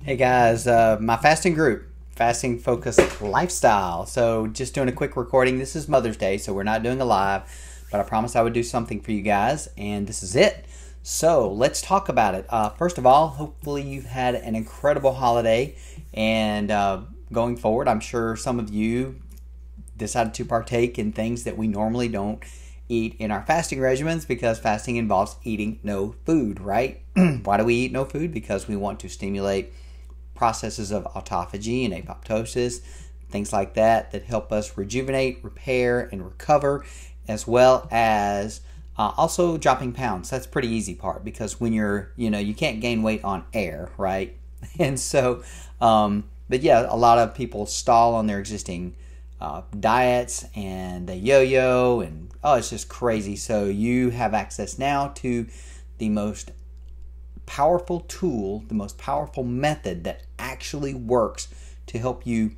Hey guys, my fasting group, fasting focused lifestyle. So just doing a quick recording. This is Mother's Day, so we're not doing a live, but I promised I would do something for you guys, and this is it. So let's talk about it. First of all, hopefully you've had an incredible holiday, and going forward, I'm sure some of you decided to partake in things that we normally don't eat in our fasting regimens, because fasting involves eating no food, right? Why do we eat no food? Because we want to stimulate processes of autophagy and apoptosis, things like that help us rejuvenate, repair, and recover, as well as also dropping pounds. That's pretty easy part, because when you're, you can't gain weight on air, right? And so, but yeah, a lot of people stall on their existing diets, and they yo-yo, and it's just crazy. So you have access now to the most powerful tool, the most powerful method that actually works to help you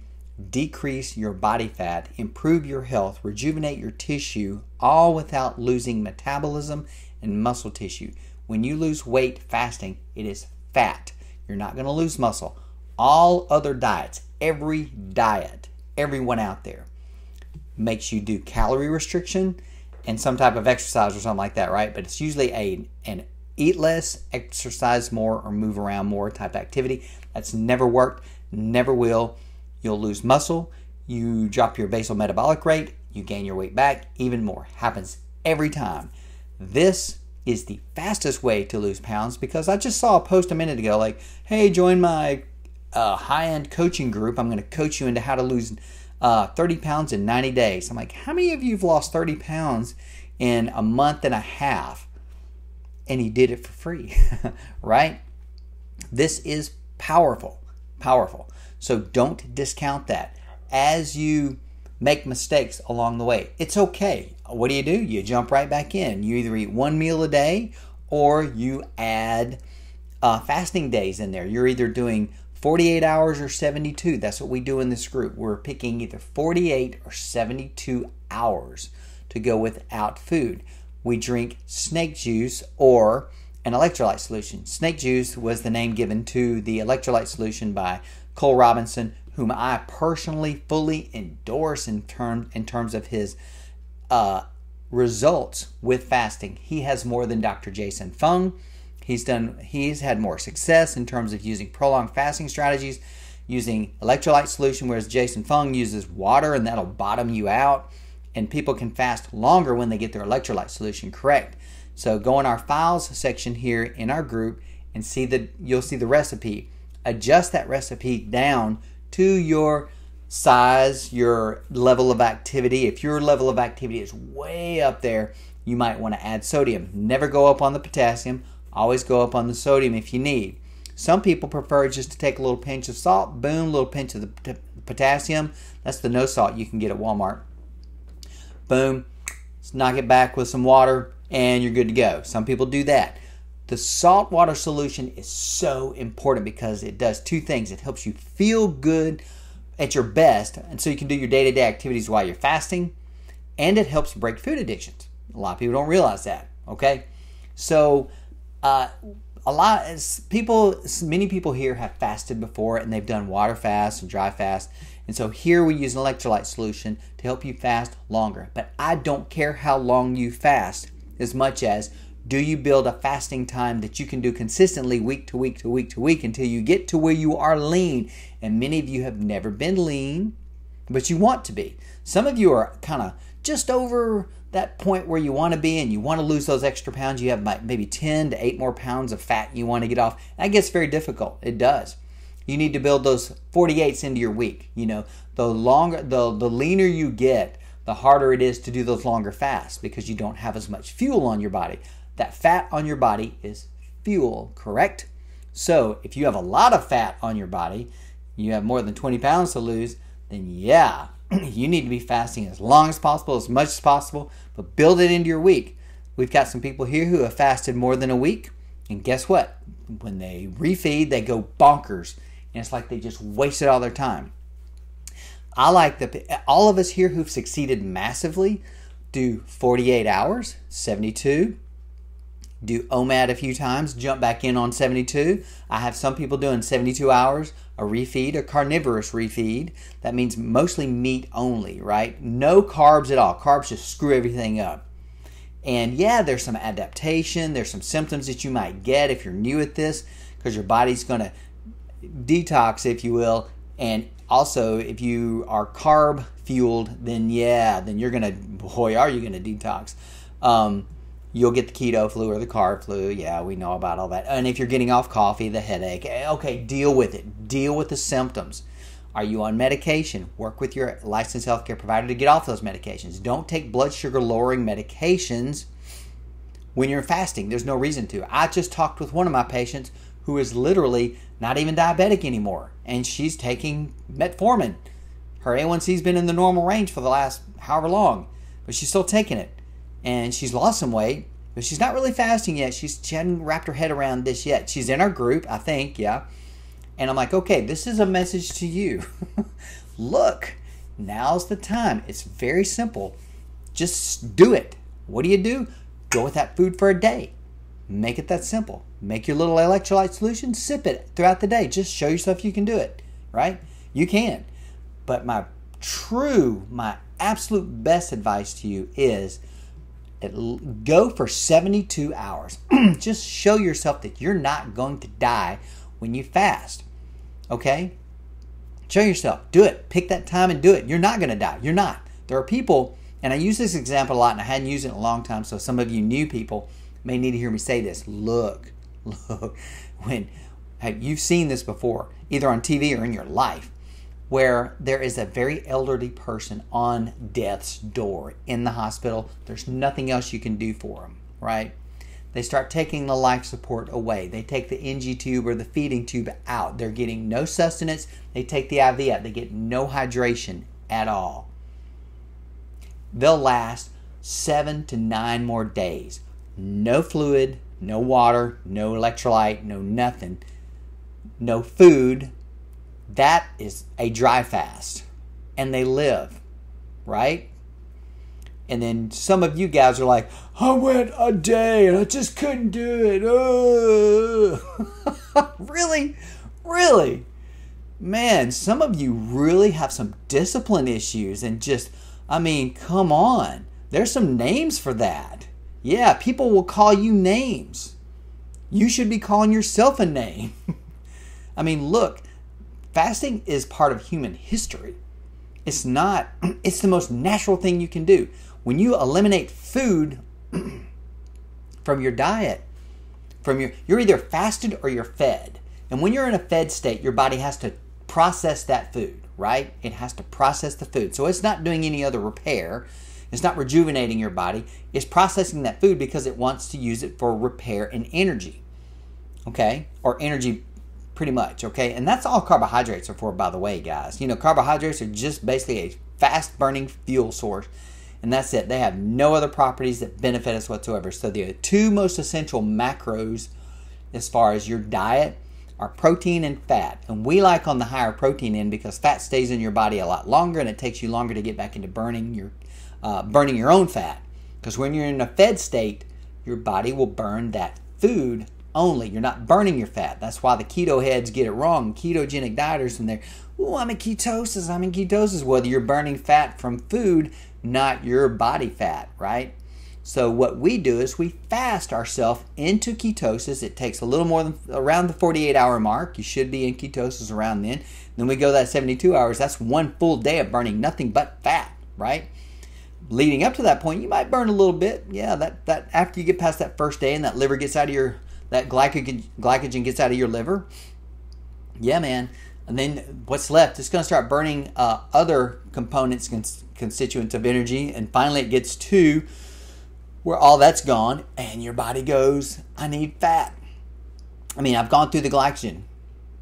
decrease your body fat, improve your health, rejuvenate your tissue, all without losing metabolism and muscle tissue. When you lose weight fasting, it is fat. You're not going to lose muscle. All other diets, every diet, everyone out there, makes you do calorie restriction and some type of exercise or something like that, right? But it's usually an eat less, exercise more, or move around more type activity. That's never worked, never will. You'll lose muscle, you drop your basal metabolic rate, you gain your weight back even more. Happens every time. This is the fastest way to lose pounds, because I just saw a post a minute ago like, hey, join my high-end coaching group. I'm going to coach you into how to lose 30 pounds in 90 days. I'm like, how many of you have lost 30 pounds in a month and a half? And he did it for free, right? This is powerful, powerful. So don't discount that. As you make mistakes along the way, it's okay. What do? You jump right back in. You either eat one meal a day, or you add fasting days in there. You're either doing 48 hours or 72. That's what we do in this group. We're picking either 48 or 72 hours to go without food. We drink snake juice or an electrolyte solution. Snake juice was the name given to the electrolyte solution by Cole Robinson, whom I personally fully endorse in terms of his results with fasting. He has more than Dr. Jason Fung. He's had more success in terms of using prolonged fasting strategies, using electrolyte solution, whereas Jason Fung uses water, and that'll bottom you out. And people can fast longer when they get their electrolyte solution correct. So go in our files section here in our group and you'll see the recipe. Adjust that recipe down to your size, your level of activity. If your level of activity is way up there, you might want to add sodium. Never go up on the potassium. Always go up on the sodium if you need. Some people prefer just to take a little pinch of salt, boom, little pinch of the potassium. That's the no salt you can get at Walmart. Boom, let's knock it back with some water, and you're good to go. Some people do that. The salt water solution is so important because it does two things. It helps you feel good at your best, and so you can do your day-to-day activities while you're fasting, and it helps break food addictions. A lot of people don't realize that, okay? So many people here have fasted before, and they've done water fast and dry fast. And so here we use an electrolyte solution to help you fast longer. But I don't care how long you fast, as much as do you build a fasting time that you can do consistently week to week to week to week until you get to where you are lean. And many of you have never been lean, but you want to be. Some of you are kind of just over that point where you want to be, and you want to lose those extra pounds. You have maybe 10 to 8 more pounds of fat you want to get off. That gets very difficult. It does. You need to build those 48s into your week. The leaner you get, the harder it is to do those longer fasts, because you don't have as much fuel on your body. That fat on your body is fuel, correct? So if you have a lot of fat on your body, you have more than 20 pounds to lose, then yeah, you need to be fasting as long as possible, as much as possible, but build it into your week. We've got some people here who have fasted more than a week, and guess what? When they refeed, they go bonkers. And it's like they just wasted all their time. All of us here who've succeeded massively do 48 hours, 72, do OMAD a few times, jump back in on 72. I have some people doing 72 hours, a refeed, a carnivorous refeed. That means mostly meat only, right? No carbs at all. Carbs just screw everything up. And yeah, there's some adaptation. There's some symptoms that you might get if you're new at this, because your body's going to detox, if you will. And also, if you are carb fueled, then you're going to, boy, are you going to detox. You'll get the keto flu or the carb flu. Yeah, we know about all that. And if you're getting off coffee, the headache, okay, deal with it. Deal with the symptoms. Are you on medication? Work with your licensed healthcare provider to get off those medications. Don't take blood sugar lowering medications when you're fasting. There's no reason to. I just talked with one of my patients who is literally not even diabetic anymore, and she's taking metformin. Her A1C's been in the normal range for the last however long, but she's still taking it. And she's lost some weight, but she's not really fasting yet. She hadn't wrapped her head around this yet. She's in our group, I think, yeah. And I'm like, okay, this is a message to you. Look, now's the time. It's very simple. Just do it. What do? Go with that food for a day. Make it that simple. Make your little electrolyte solution, sip it throughout the day. Just show yourself you can do it, right? You can. But my absolute best advice to you is go for 72 hours. Just show yourself that you're not going to die when you fast. Okay? Show yourself. Do it. Pick that time and do it. You're not going to die. You're not. There are people, and I use this example a lot, and I hadn't used it in a long time, so some of you new people may need to hear me say this. Look, you've seen this before, either on TV or in your life, where there is a very elderly person on death's door in the hospital. There's nothing else you can do for them, right? They start taking the life support away. They take the NG tube or the feeding tube out. They're getting no sustenance. They take the IV out. They get no hydration at all. They'll last 7 to 9 more days. No fluid, no water, no electrolyte, no nothing, no food. That is a dry fast. And they live, right? And then some of you guys are like, I went a day and I just couldn't do it. Really? Really? Man, some of you really have some discipline issues and just, come on. There's some names for that. Yeah, people will call you names. You should be calling yourself a name. Look, fasting is part of human history. It's the most natural thing you can do. When you eliminate food from your diet, you're either fasted or you're fed. And when you're in a fed state, your body has to process that food, right? It has to process the food. So it's not doing any other repair. It's not rejuvenating your body. It's processing that food because it wants to use it for repair and energy. Okay? Or energy pretty much, okay? And that's all carbohydrates are for, by the way, guys. Carbohydrates are just basically a fast-burning fuel source, and that's it. They have no other properties that benefit us whatsoever. So the two most essential macros as far as your diet are protein and fat. And we like on the higher protein end because fat stays in your body a lot longer and it takes you longer to get back into burning your own fat. Because when you're in a fed state, your body will burn that food only. You're not burning your fat. That's why the keto heads get it wrong. Ketogenic dieters, and they're, I'm in ketosis. Whether you're burning fat from food, not your body fat, right? So what we do is we fast ourselves into ketosis. It takes a little more than around the 48-hour mark. You should be in ketosis around then. Then we go that 72 hours. That's one full day of burning nothing but fat, right? Leading up to that point, you might burn a little bit. Yeah, that after you get past that first day and that liver gets out of that glycogen gets out of your liver. Yeah, man. And then what's left? It's going to start burning other components, constituents of energy, and finally it gets to where all that's gone, and your body goes, I need fat. I've gone through the glycogen.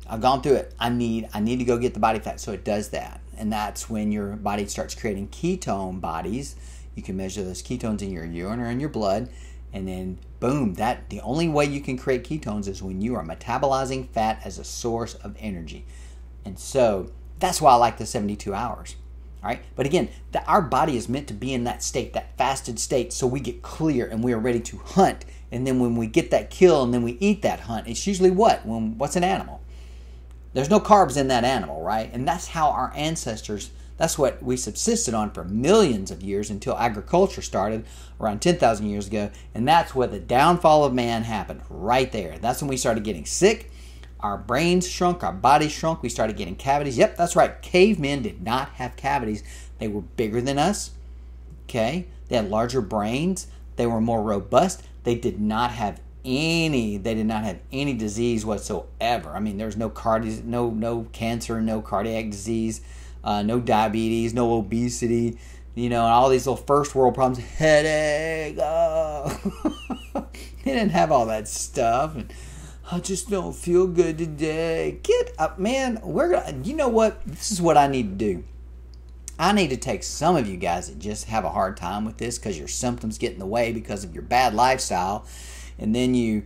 I've gone through it. I need to go get the body fat. So it does that. And that's when your body starts creating ketone bodies. You can measure those ketones in your urine or in your blood. And then, boom, the only way you can create ketones is when you are metabolizing fat as a source of energy. And so that's why I like the 72 hours. All right, but again, our body is meant to be in that state, that fasted state, so we get clear and we are ready to hunt. And then when we get that kill and then we eat that hunt, it's usually what? What's an animal? There's no carbs in that animal, right? And that's how our ancestors, that's what we subsisted on for millions of years until agriculture started around 10,000 years ago. And that's where the downfall of man happened, right there. That's when we started getting sick. Our brains shrunk, our bodies shrunk, we started getting cavities. Yep, that's right. Cavemen did not have cavities. They were bigger than us, okay? They had larger brains. They were more robust. They did not have any disease whatsoever. I mean, there's no cancer, no cardiac disease, no diabetes, no obesity, and all these little first world problems, headache. They didn't have all that stuff. And I just don't feel good today. Get up, man. You know what? This is what I need to do. I need to take some of you guys that just have a hard time with this because your symptoms get in the way because of your bad lifestyle, and then you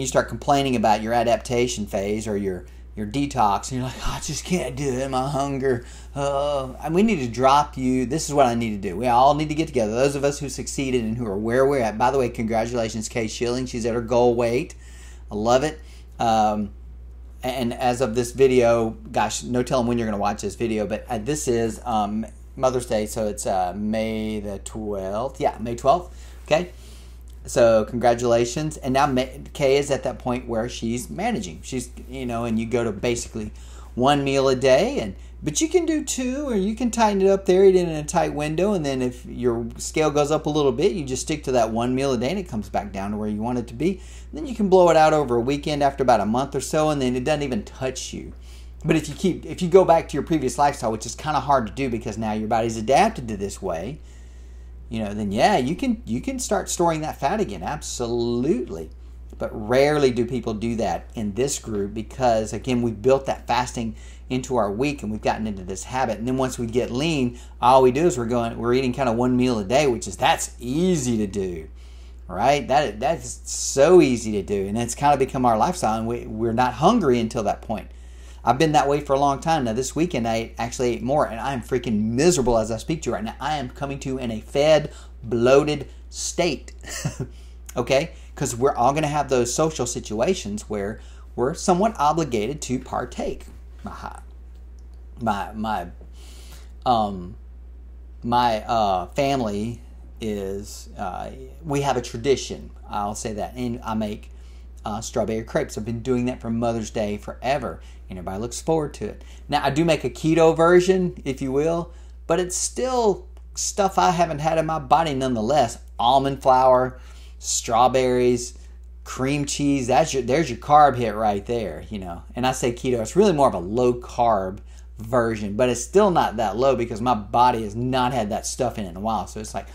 start complaining about your adaptation phase or your detox, and you're like, oh, I just can't do it. My hunger. We need to drop you. This is what I need to do. We all need to get together. Those of us who succeeded and who are where we're at. By the way, congratulations, Kay Schilling. She's at her goal weight. I love it. And as of this video, gosh, no telling when you're going to watch this video, but this is Mother's Day, so it's May the 12th. Yeah, May 12th. Okay. So congratulations. And now Kay is at that point where she's managing. She's, and you go to basically one meal a day, but you can do two, or you can tighten it up there, eat it in a tight window, and then if your scale goes up a little bit, you just stick to that one meal a day and it comes back down to where you want it to be. Then you can blow it out over a weekend after about a month or so, and then it doesn't even touch you. But if you go back to your previous lifestyle, which is kind of hard to do because now your body's adapted to this way, then yeah, you can start storing that fat again, absolutely. But rarely do people do that in this group because, again, we've built that fasting into our week and we've gotten into this habit. And then once we get lean, all we do is we're eating kind of one meal a day, that's easy to do, right? That's so easy to do, and it's kind of become our lifestyle, and we're not hungry until that point. I've been that way for a long time. Now, this weekend, I actually ate more, and I am freaking miserable as I speak to you right now. I am coming to in a fed, bloated state, okay? Because we're all going to have those social situations where we're somewhat obligated to partake. My family is, we have a tradition, I'll say that, and I make strawberry crepes. I've been doing that for Mother's Day forever, and everybody looks forward to it. Now, I do make a keto version, if you will, but it's still stuff I haven't had in my body nonetheless. Almond flour, strawberries, cream cheese, there's your carb hit right there, And I say keto, it's really more of a low carb version, but it's still not that low because my body has not had that stuff in it in a while. So it's like,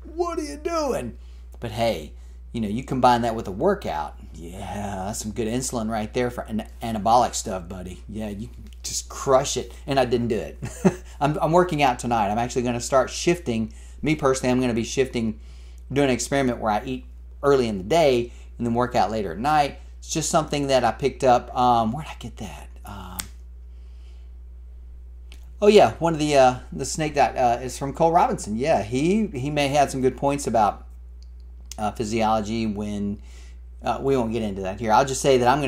what are you doing? But hey, you combine that with a workout. Yeah, that's some good insulin right there for anabolic stuff, buddy. Yeah, you just crush it. And I didn't do it. I'm working out tonight. I'm actually going to start shifting. Me personally, I'm going to be shifting, doing an experiment where I eat early in the day and then work out later at night. It's just something that I picked up. Where did I get that? Oh yeah, one of the snake that is from Cole Robinson. Yeah, he may have had some good points about physiology. When we won't get into that here. I'll just say that I'm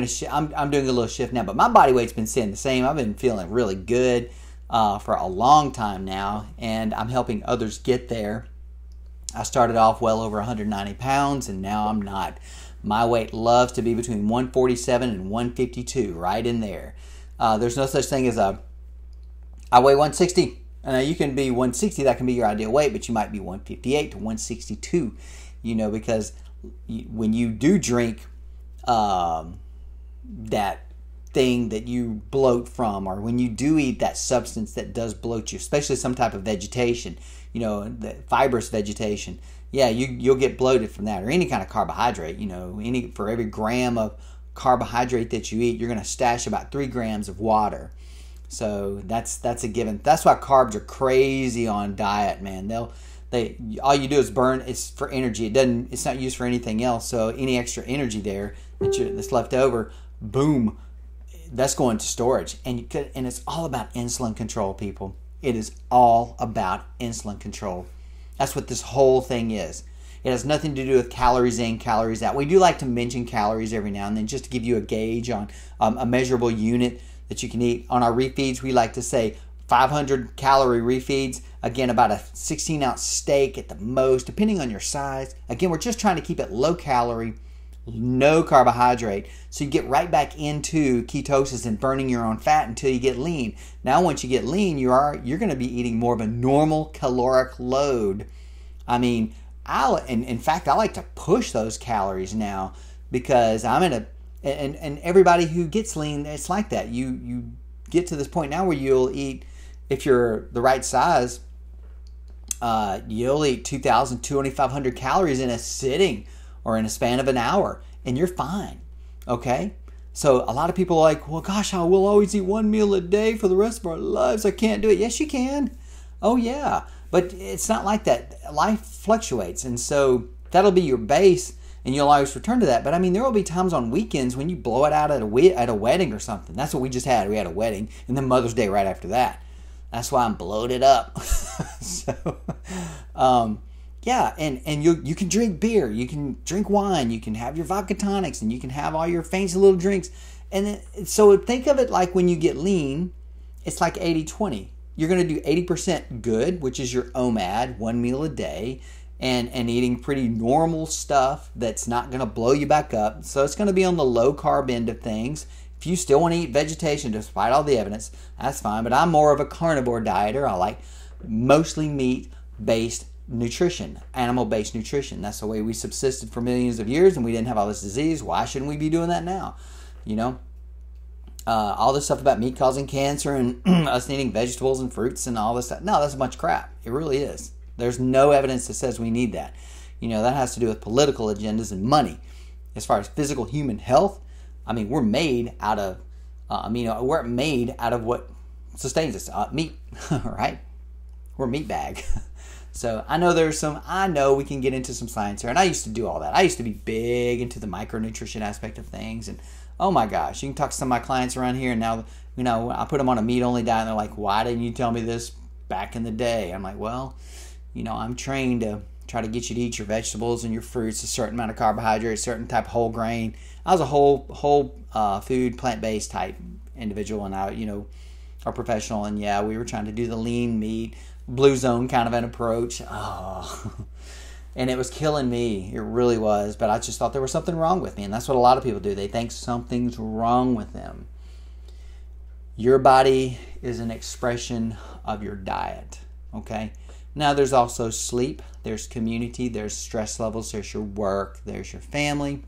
doing a little shift now, but my body weight's been staying the same. I've been feeling really good for a long time now, and I'm helping others get there. I started off well over 190 pounds, and now I'm not. My weight loves to be between 147 and 152, right in there. There's no such thing as I weigh 160. You can be 160, that can be your ideal weight, but you might be 158 to 162, because when you do drink that thing that you bloat from, or when you do eat that substance that does bloat you, especially some type of vegetation, the fibrous vegetation, yeah, you'll get bloated from that, or any kind of carbohydrate. For every gram of carbohydrate that you eat, you're going to stash about 3 grams of water. So that's a given. That's why carbs are crazy on diet, man. All you do is burn. It's for energy. It's not used for anything else. So any extra energy there that's left over, boom, that's going to storage. And it's all about insulin control, people. It is all about insulin control. That's what this whole thing is. It has nothing to do with calories in, calories out. We do like to mention calories every now and then just to give you a gauge on a measurable unit that you can eat. On our refeeds, we like to say 500 calorie refeeds. Again, about a 16-ounce steak at the most, depending on your size. Again, we're just trying to keep it low calorie, no carbohydrate, so you get right back into ketosis and burning your own fat until you get lean. Now, once you get lean, you're going to be eating more of a normal caloric load. I mean, in fact, I like to push those calories now because I'm in a, and everybody who gets lean, it's like that. You get to this point now where you'll eat, if you're the right size, you'll eat 2,000, 2,500 calories in a sitting or in a span of an hour, and you're fine, okay? So a lot of people are like, well, gosh, I will always eat one meal a day for the rest of our lives. I can't do it. Yes, you can. Oh, yeah. But it's not like that. Life fluctuates, and so that'll be your base, and you'll always return to that. But, I mean, there will be times on weekends when you blow it out at a wedding or something. That's what we just had. We had a wedding, and then Mother's Day right after that. That's why I'm bloated up. So, yeah, and you can drink beer, you can drink wine, you can have your vodka tonics, and you can have all your fancy little drinks. And so think of it like when you get lean, it's like 80-20. You're going to do 80% good, which is your OMAD, one meal a day, and eating pretty normal stuff that's not going to blow you back up. So it's going to be on the low carb end of things. If you still want to eat vegetation despite all the evidence, that's fine. But I'm more of a carnivore dieter. I like mostly meat-based nutrition, animal-based nutrition. That's the way we subsisted for millions of years, and we didn't have all this disease. Why shouldn't we be doing that now? You know, all this stuff about meat causing cancer and us needing vegetables and fruits and all this stuff. No, that's a bunch of crap. It really is. There's no evidence that says we need that. You know, that has to do with political agendas and money. As far as physical human health, I mean, we're made out of, we're made out of what sustains us, meat, right? We're a meat bag. So I know we can get into some science here, and I used to do all that. I used to be big into the micronutrition aspect of things, and oh my gosh, you can talk to some of my clients around here, and now, you know, I put them on a meat-only diet, and they're like, why didn't you tell me this back in the day? I'm like, well, you know, I'm trained to try to get you to eat your vegetables and your fruits, a certain amount of carbohydrates, a certain type of whole grain. I was a whole food, plant-based type individual, and I, you know, a professional, and yeah, we were trying to do the lean meat, blue zone kind of an approach. Oh. And it was killing me. It really was. But I just thought there was something wrong with me. And that's what a lot of people do. They think something's wrong with them. Your body is an expression of your diet. Okay? Now there's also sleep. There's community. There's stress levels. There's your work. There's your family.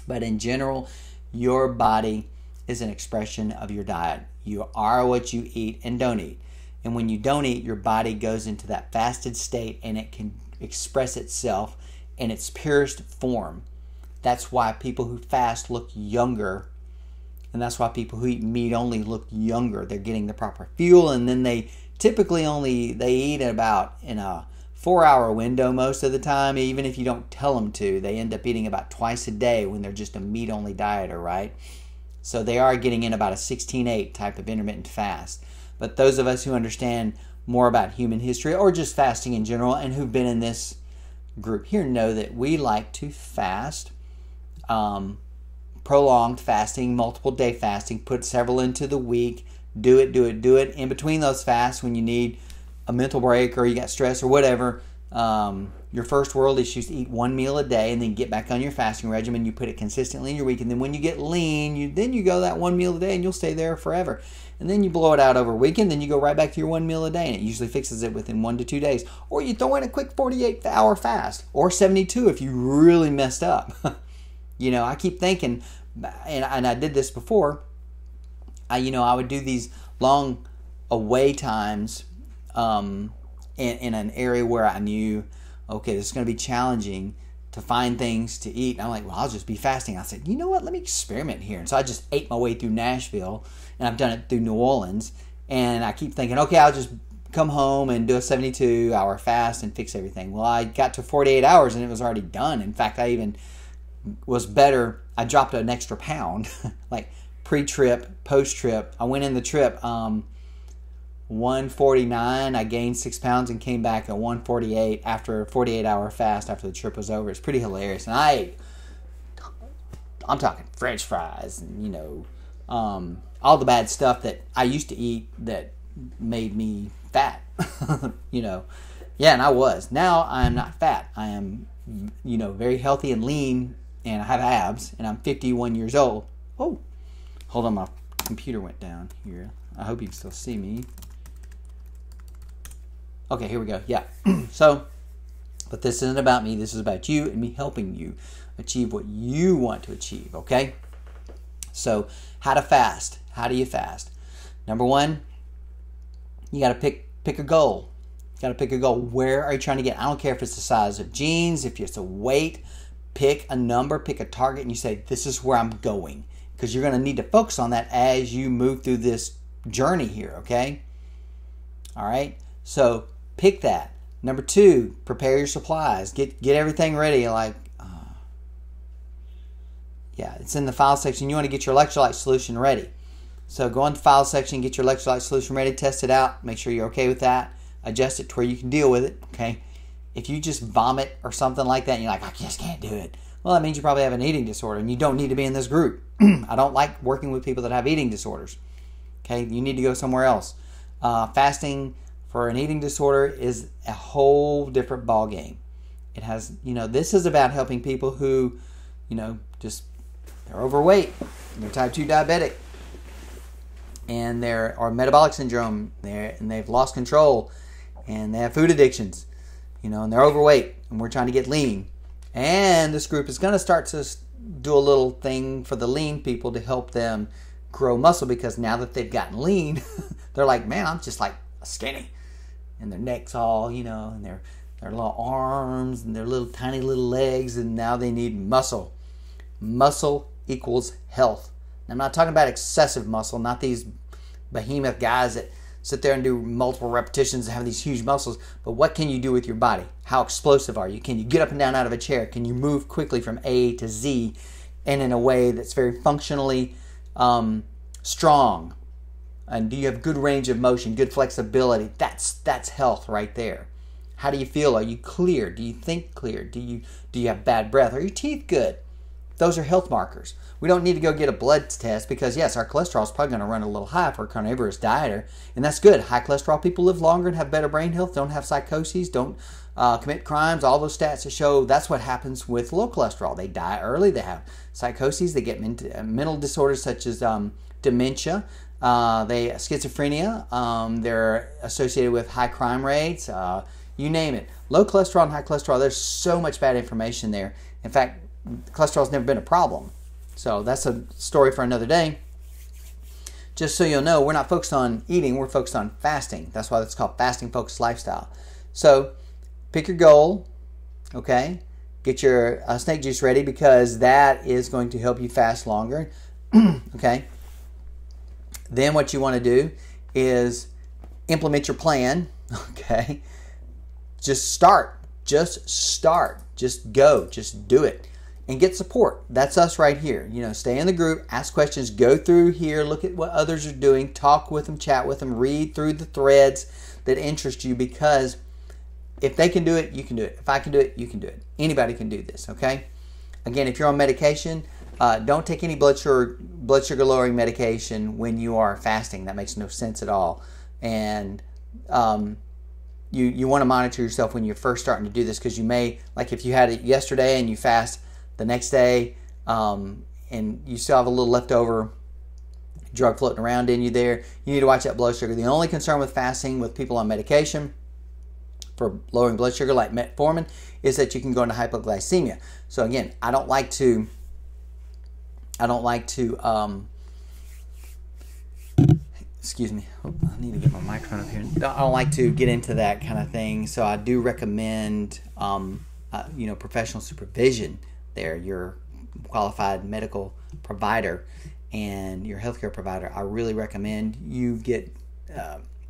But in general, your body is an expression of your diet. You are what you eat and don't eat. And when you don't eat, your body goes into that fasted state, and it can express itself in its purest form. That's why people who fast look younger, and that's why people who eat meat only look younger. They're getting the proper fuel, and then they typically they eat about in a 4-hour window most of the time. Even if you don't tell them to, they end up eating about twice a day when they're just a meat only dieter, right? So they are getting in about a 16-8 type of intermittent fast. But those of us who understand more about human history or just fasting in general and who've been in this group here know that we like to fast, prolonged fasting, multiple day fasting, put several into the week, do it. In between those fasts when you need a mental break or you got stress or whatever, your first world issues, eat one meal a day and then get back on your fasting regimen. You put it consistently in your week, and then when you get lean, you go that one meal a day and you'll stay there forever. And then you blow it out over a weekend, then you go right back to your one meal a day, and it usually fixes it within 1 to 2 days. Or you throw in a quick 48-hour fast, or 72 if you really messed up. You know, I keep thinking, and I did this before, I would do these long away times in an area where I knew, okay, this is going to be challenging to find things to eat. And I'm like, well, I'll just be fasting. I said, you know what, let me experiment here. And so I just ate my way through Nashville, and I've done it through New Orleans. And I keep thinking, okay, I'll just come home and do a 72-hour fast and fix everything. Well, I got to 48 hours and it was already done. In fact, I even was better. I dropped an extra pound, like pre-trip, post-trip. I went in the trip 149. I gained 6 pounds and came back at 148 after a 48-hour fast after the trip was over. It's pretty hilarious. And I'm talking French fries and, all the bad stuff that I used to eat that made me fat. Yeah, and I was. Now I am not fat. I am, very healthy and lean, and I have abs, and I'm 51 years old. Oh, hold on, my computer went down here. I hope you can still see me. Okay, here we go. Yeah. So, but this isn't about me. This is about you and me helping you achieve what you want to achieve, okay? So, how to fast. How do you fast? Number one, you got to pick a goal. You got to pick a goal. Where are you trying to get? I don't care if it's the size of jeans, if it's a weight. Pick a number, pick a target, and you say, this is where I'm going. Because you're going to need to focus on that as you move through this journey here, okay? All right? So, pick that. Number two, prepare your supplies. Get everything ready. Yeah, it's in the file section. You want to get your electrolyte solution ready. So go in the file section, get your electrolyte solution ready, test it out, make sure you're okay with that, adjust it to where you can deal with it, okay? If you just vomit or something like that and you're like, I just can't do it, well, that means you probably have an eating disorder and you don't need to be in this group. I don't like working with people that have eating disorders, okay? You need to go somewhere else. Fasting for an eating disorder is a whole different ball game. It has, this is about helping people who, they're overweight, they're type 2 diabetic, and they're or metabolic syndrome, and they've lost control, and they have food addictions, and they're overweight, and we're trying to get lean. And this group is going to start to do a little thing for the lean people to help them grow muscle, because now that they've gotten lean, they're like, man, I'm just like skinny, and their necks all, and their little arms and their little tiny little legs, and now they need muscle. Muscle equals health. I'm not talking about excessive muscle, not these behemoth guys that sit there and do multiple repetitions and have these huge muscles, but what can you do with your body? How explosive are you? Can you get up and down out of a chair? Can you move quickly from A to Z and in a way that's very functionally strong? And do you have good range of motion, good flexibility? That's health right there. How do you feel? Are you clear? Do you think clear? Do you have bad breath? Are your teeth good? Those are health markers. We don't need to go get a blood test because, yes, our cholesterol is probably going to run a little high for a carnivorous dieter, and that's good. High cholesterol people live longer and have better brain health, don't have psychoses, don't commit crimes, all those stats that show that's what happens with low cholesterol. They die early, they have psychoses, they get mental disorders such as dementia, schizophrenia, they're associated with high crime rates, you name it. Low cholesterol and high cholesterol, there's so much bad information there. In fact, cholesterol's never been a problem. So that's a story for another day. Just so you'll know, we're not focused on eating, we're focused on fasting. That's why it's called Fasting Focused Lifestyle. So pick your goal, okay? Get your snake juice ready, because that is going to help you fast longer, okay? Then what you want to do is implement your plan, okay? Just start. Just go. Just do it. And get support. That's us right here. Stay in the group, ask questions, go through here, look at what others are doing, talk with them, chat with them, read through the threads that interest you, because if they can do it, you can do it. If I can do it, you can do it. Anybody can do this, okay? Again, if you're on medication, don't take any blood sugar lowering medication when you are fasting. That makes no sense at all. And you want to monitor yourself when you're first starting to do this, because you may, like if you had it yesterday and you fast the next day, and you still have a little leftover drug floating around in you there, you need to watch that blood sugar. The only concern with fasting with people on medication for lowering blood sugar like metformin is that you can go into hypoglycemia. So again, I don't like to excuse me, I need to get my microphone up here. I don't like to get into that kind of thing, so I do recommend professional supervision there. Your qualified medical provider and your healthcare provider, I really recommend you get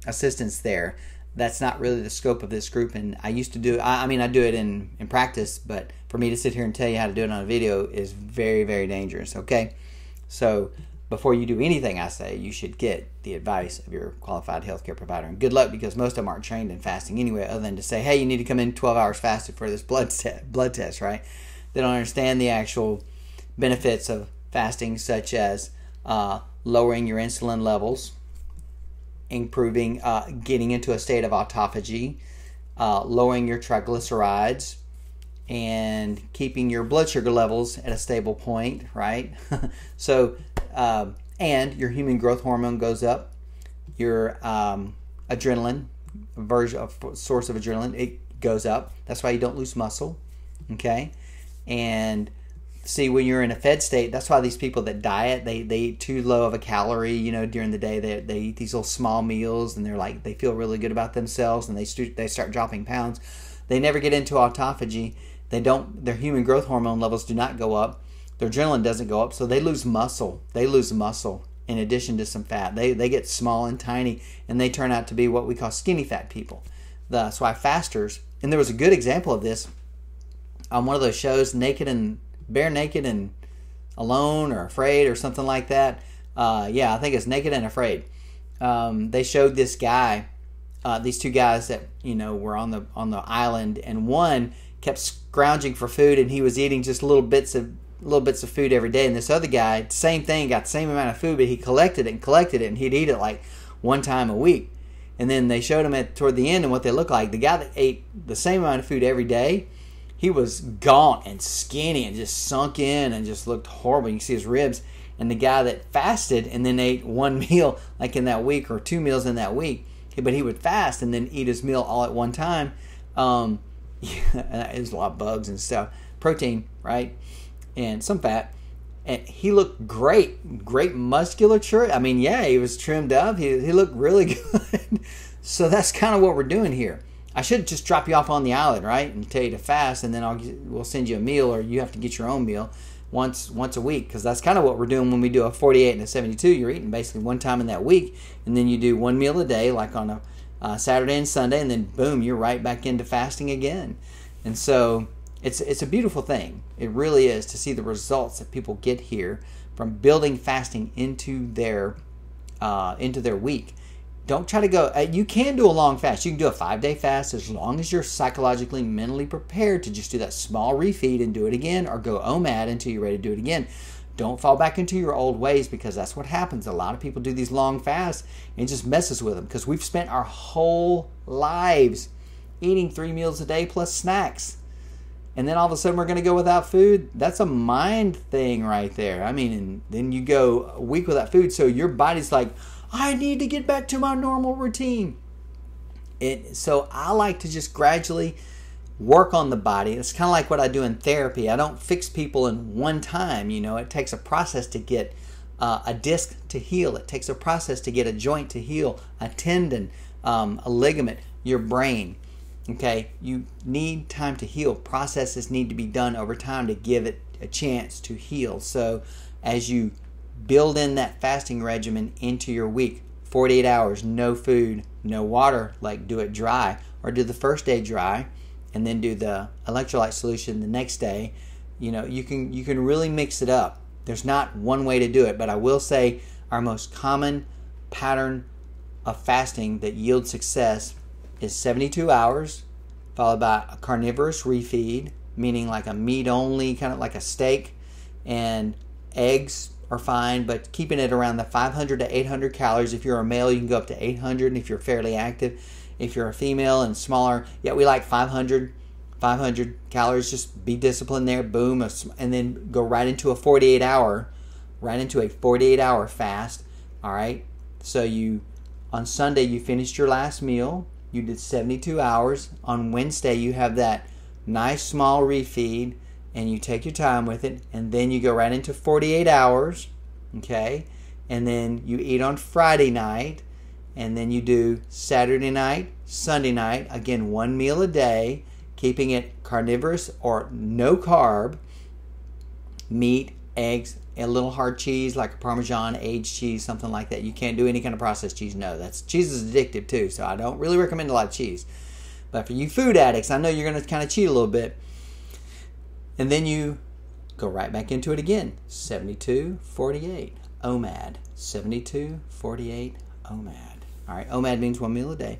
assistance there. That's not really the scope of this group, and I used to do I do it in practice, but for me to sit here and tell you how to do it on a video is very, very dangerous, okay? So before you do anything I say, you should get the advice of your qualified healthcare provider. And good luck, because most of them aren't trained in fasting anyway, other than to say, hey, you need to come in 12 hours fasted for this blood test, right? They don't understand the actual benefits of fasting, such as lowering your insulin levels, improving, getting into a state of autophagy, lowering your triglycerides, and keeping your blood sugar levels at a stable point, right? So, and your human growth hormone goes up, your adrenaline, source of adrenaline, it goes up. That's why you don't lose muscle, okay? And see, when you're in a fed state, that's why these people that diet, they eat too low of a calorie, during the day. They eat these little small meals, and they feel really good about themselves, and they start dropping pounds. They never get into autophagy. Their human growth hormone levels do not go up. Their adrenaline doesn't go up, so they lose muscle. They lose muscle in addition to some fat. They get small and tiny, and they turn out to be what we call skinny fat people. That's why fasters, and there was a good example of this on one of those shows, Bare Naked and Alone or Afraid or something like that. I think it's Naked and Afraid. They showed this guy, these two guys that were on the island, and one kept scrounging for food, and he was eating just little bits of food every day. And this other guy, same thing, got the same amount of food, but he collected it, and he'd eat it like one time a week. And then they showed him toward the end and what they looked like. The guy that ate the same amount of food every day, he was gaunt and skinny and just sunk in and just looked horrible. You can see his ribs. And the guy that fasted and then ate one meal like in that week, or two meals in that week, but he would fast and then eat his meal all at one time. There's a lot of bugs and stuff. Protein, right? And some fat. And he looked great musculature. I mean, yeah, he was trimmed up. He looked really good. So that's kind of what we're doing here. I should just drop you off on the island, right, and tell you to fast, and then we'll send you a meal, or you have to get your own meal once a week, because that's kind of what we're doing when we do a 48 and a 72. You're eating basically one time in that week, and then you do one meal a day, like on a Saturday and Sunday, and then boom, you're right back into fasting again. And so it's a beautiful thing. It really is, to see the results that people get here from building fasting into their week. Don't try to go. You can do a long fast. You can do a 5-day fast as long as you're psychologically, mentally prepared to just do that small refeed and do it again, or go OMAD until you're ready to do it again. Don't fall back into your old ways, because that's what happens. A lot of people do these long fasts, and it just messes with them, because we've spent our whole lives eating 3 meals a day plus snacks. And then all of a sudden we're going to go without food. That's a mind thing right there. I mean, and then you go a week without food, so your body's like, I need to get back to my normal routine. So I like to just gradually work on the body. It's kind of like what I do in therapy. I don't fix people in one time. It takes a process to get a disc to heal. It takes a process to get a joint to heal, a tendon, a ligament, your brain. Okay, you need time to heal. Processes need to be done over time to give it a chance to heal. So as you build in that fasting regimen into your week, 48 hours, no food, no water, like do it dry, or do the first day dry and then do the electrolyte solution the next day. You can really mix it up. There's not one way to do it, but I will say our most common pattern of fasting that yields success is 72 hours, followed by a carnivorous refeed, meaning like a meat only, kind of like a steak, and eggs are fine, but keeping it around the 500 to 800 calories. If you're a male, you can go up to 800, and if you're fairly active. If you're a female and smaller, we like 500 calories. Just be disciplined there, boom, and then go right into a 48-hour fast. All right, so on Sunday you finished your last meal, you did 72 hours. On Wednesday you have that nice small refeed, and you take your time with it, and then you go right into 48 hours, okay? And then you eat on Friday night, and then you do Saturday night, Sunday night, again, one meal a day, keeping it carnivorous or no carb, meat, eggs, a little hard cheese like a Parmesan, aged cheese, something like that. You can't do any kind of processed cheese. No, cheese is addictive too, so I don't really recommend a lot of cheese. But for you food addicts, I know you're going to kind of cheat a little bit. And then you go right back into it again, 72, 48. OMAD. 72-48 OMAD. All right, OMAD means 1 meal a day.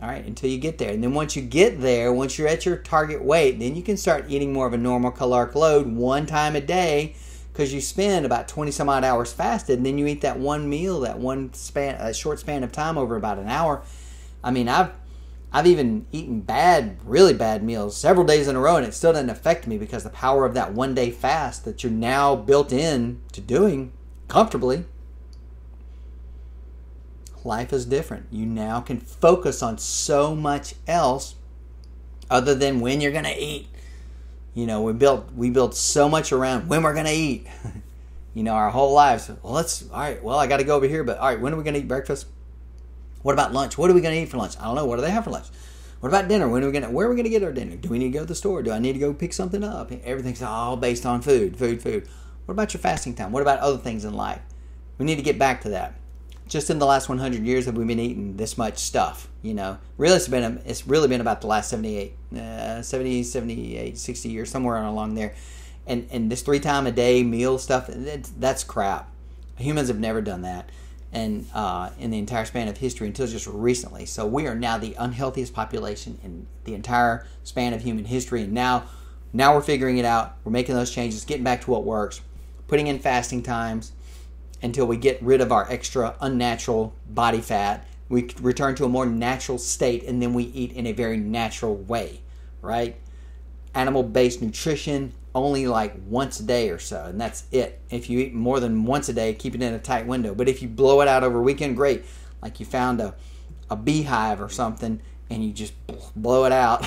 All right, until you get there. And then once you get there, once you're at your target weight, then you can start eating more of a normal caloric load one time a day, because you spend about 20 some odd hours fasted, and then you eat that one meal, that one span, a short span of time over about an hour. I mean, I've even eaten really bad meals several days in a row, and it still doesn't affect me, because the power of that 1 day fast that you're now built in to doing comfortably. Life is different. You now can focus on so much else other than when you're going to eat. You know, we built so much around when we're going to eat. You know, our whole lives. Well, all right, well, I got to go over here, but all right, when are we going to eat breakfast? What about lunch? What are we going to eat for lunch? I don't know. What do they have for lunch? What about dinner? Where are we going to get our dinner? Do we need to go to the store? Do I need to go pick something up? Everything's all based on food. What about your fasting time? What about other things in life? We need to get back to that. Just in the last 100 years have we been eating this much stuff, you know. Really, it's really been about the last 70, 78, 60 years, somewhere along there. And this 3 time a day meal stuff, that's crap. Humans have never done that, and in the entire span of history until just recently. So we are now the unhealthiest population in the entire span of human history, and now we're figuring it out. We're making those changes, getting back to what works, putting in fasting times, until we get rid of our extra unnatural body fat. We return to a more natural state, and then we eat in a very natural way, right? Animal-based nutrition, only like once a day or so, and that's it. If you eat more than once a day, keep it in a tight window. But if you blow it out over a weekend, great. Like you found a beehive or something, and you just blow it out,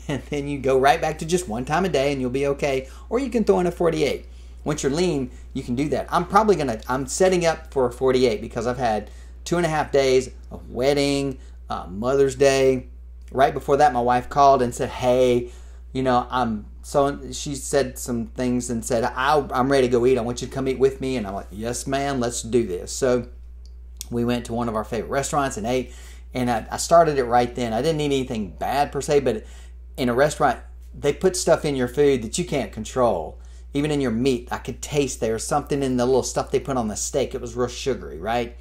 and then you go right back to just 1 time a day, and you'll be okay. Or you can throw in a 48. Once you're lean, you can do that. I'm setting up for a 48 because I've had 2.5 days of wedding, Mother's Day. Right before that, my wife called and said, hey, you know, she said some things and said, I'm ready to go eat. I want you to come eat with me. And I'm like, yes, ma'am, let's do this. So we went to one of our favorite restaurants and ate. And I started it right then. I didn't eat anything bad per se, but in a restaurant, they put stuff in your food that you can't control. Even in your meat, I could taste there was something in the little stuff they put on the steak. It was real sugary, right?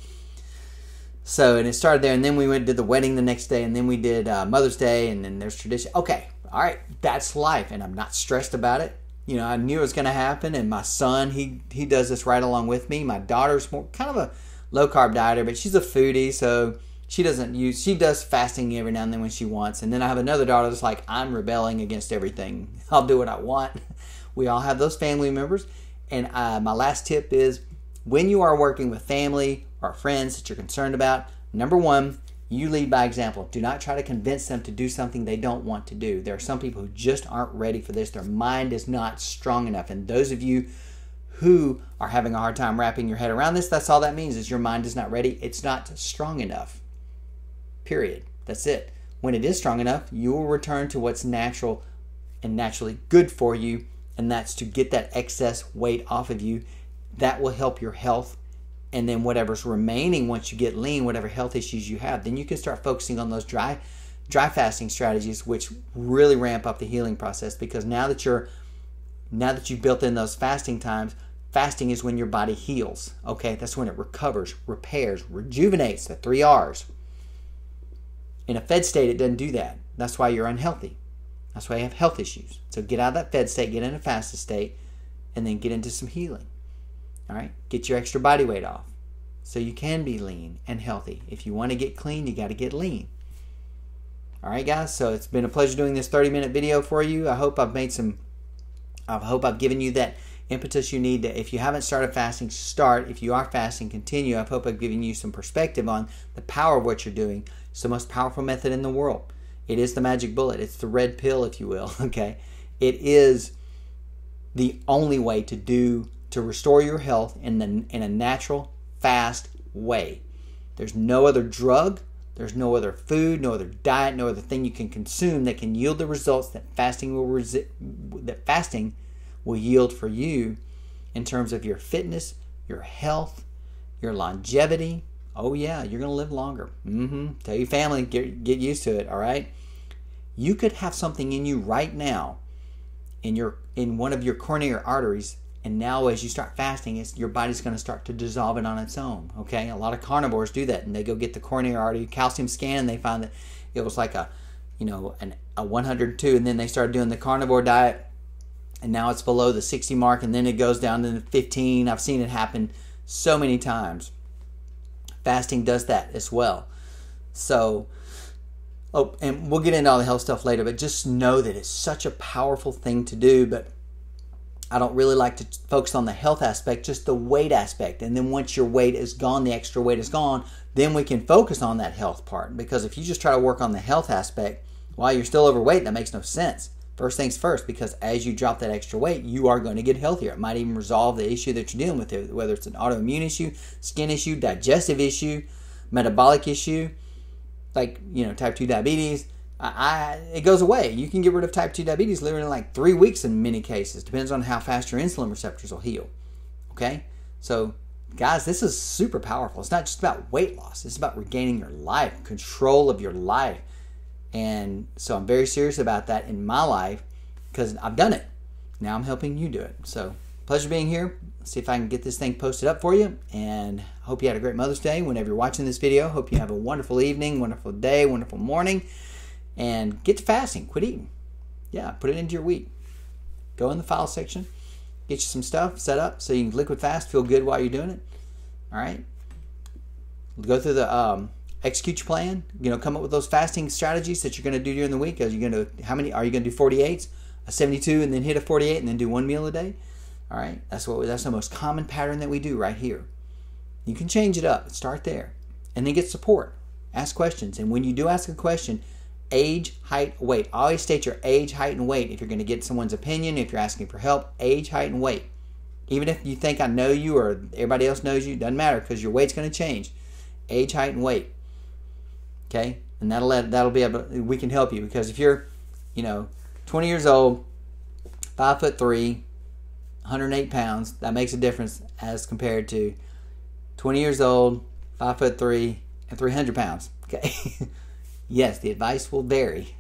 So, and it started there, and then we did the wedding the next day, and then we did Mother's Day, and then there's tradition. Okay, all right, that's life, and I'm not stressed about it. You know, I knew it was going to happen, and my son, he does this right along with me. My daughter's more kind of a low-carb dieter, but she's a foodie, so she does fasting every now and then when she wants. And then I have another daughter that's like, I'm rebelling against everything. I'll do what I want. We all have those family members. And my last tip is, when you are working with family or friends that you're concerned about, number one, you lead by example. Do not try to convince them to do something they don't want to do. There are some people who just aren't ready for this. Their mind is not strong enough. And those of you who are having a hard time wrapping your head around this, that's all that means, is your mind is not ready. It's not strong enough. Period. That's it. When it is strong enough, you will return to what's natural and naturally good for you, and that's to get that excess weight off of you. That will help your health. And then whatever's remaining once you get lean, whatever health issues you have, then you can start focusing on those dry fasting strategies, which really ramp up the healing process. Because now that you've built in those fasting times, fasting is when your body heals. Okay, that's when it recovers, repairs, rejuvenates, the 3 R's. In a fed state, it doesn't do that. That's why you're unhealthy. That's why you have health issues. So get out of that fed state, get in a fasted state, and then get into some healing. All right? Get your extra body weight off so you can be lean and healthy. If you want to get clean, you got to get lean. All right, guys? So it's been a pleasure doing this 30-minute video for you. I hope I've given you that impetus you need to, if you haven't started fasting, start. If you are fasting, continue. I hope I've given you some perspective on the power of what you're doing. It's the most powerful method in the world. It is the magic bullet. It's the red pill, if you will. Okay, it is the only way to restore your health in a natural, fast way. There's no other drug. There's no other food, no other diet, no other thing you can consume that can yield the results that fasting will yield for you in terms of your fitness, your health, your longevity. Oh yeah, you're going to live longer. Tell your family, get used to it, all right? You could have something in you right now, in one of your coronary arteries, And now as you start fasting, your body's going to start to dissolve it on its own. Okay, a lot of carnivores do that, and they go get the coronary artery calcium scan, and they find that it was like a 102, and then they started doing the carnivore diet, and now it's below the 60 mark, and then it goes down to the 15. I've seen it happen so many times. Fasting does that as well. So, and we'll get into all the health stuff later, but just know that it's such a powerful thing to do. But I don't really like to focus on the health aspect, just the weight aspect. And then once your weight is gone, the extra weight is gone, then we can focus on that health part. Because if you just try to work on the health aspect while you're still overweight, that makes no sense. First things first, because as you drop that extra weight, you are going to get healthier. It might even resolve the issue that you're dealing with, whether it's an autoimmune issue, skin issue, digestive issue, metabolic issue, like, type 2 diabetes. It goes away. You can get rid of type 2 diabetes literally in like 3 weeks in many cases. Depends on how fast your insulin receptors will heal. Okay? So, guys, this is super powerful. It's not just about weight loss. It's about regaining your life, control of your life. And so I'm very serious about that in my life because I've done it. Now I'm helping you do it. So, pleasure being here. Let's see if I can get this thing posted up for you. And I hope you had a great Mother's Day whenever you're watching this video. Hope you have a wonderful evening, wonderful day, wonderful morning. And get to fasting. Quit eating. Yeah, put it into your week. Go in the file section. Get you some stuff set up so you can liquid fast, feel good while you're doing it. All right? Go through the execute your plan. Come up with those fasting strategies that you're going to do during the week. How many are you going to do? 48s, a 72, and then hit a 48, and then do one meal a day. All right, that's the most common pattern that we do right here. You can change it up. Start there, and then get support. Ask questions, and when you do ask a question, age, height, weight. Always state your age, height, and weight. If you're going to get someone's opinion, if you're asking for help, age, height, and weight. Even if you think I know you or everybody else knows you, doesn't matter because your weight's going to change. Age, height, and weight. Okay, and that'll be able. We can help you because if you're, 20 years old, 5'3", 108 pounds, that makes a difference as compared to 20 years old, 5'3", and 300 pounds. Okay, yes, the advice will vary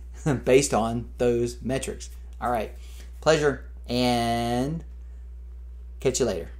based on those metrics. All right, pleasure, and catch you later.